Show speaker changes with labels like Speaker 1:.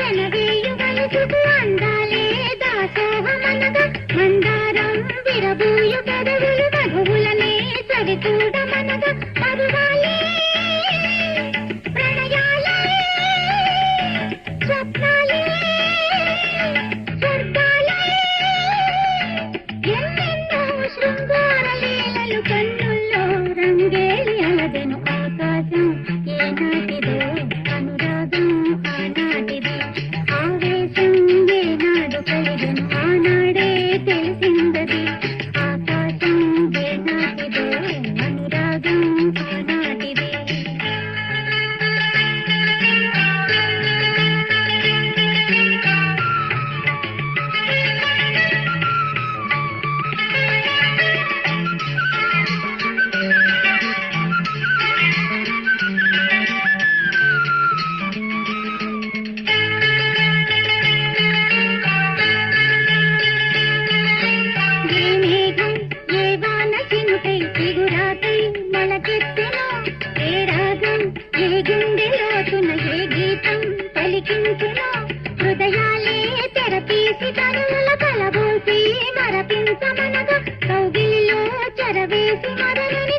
Speaker 1: పెనవేయు వయసుకు అందాలే దాసోహమనగా మందారం విరబూయు పెదవులు మధువులనే సరిచూడమనగా మరువాలే ప్రణయాలే స్వప్నాలే స్వర్గాలే ఎన్నెన్నో శృంగార లీలలు కన్నుల్లో రంగేలి అలదెను ఆకాశం ఏనాటిదో అనురాగం ఆనాటిది ఆవేశం ఏనాడు కలిగెను ఆనాడే తెలిసిందది ఆకాశం ఏనాటిదో అనురాగం ఆనాటిది ఏ మేఘం ఏ వాన చినుకై చిగురాకై మొలకెత్తెనో ఏ రాగం ఏ గుండె లోతున ఏ గీతం పలికించెనో హృదయాలే తెరపీసి కనుల కలబోసి మరపించమనగా కౌగిలిలో చెరవేసి మరలని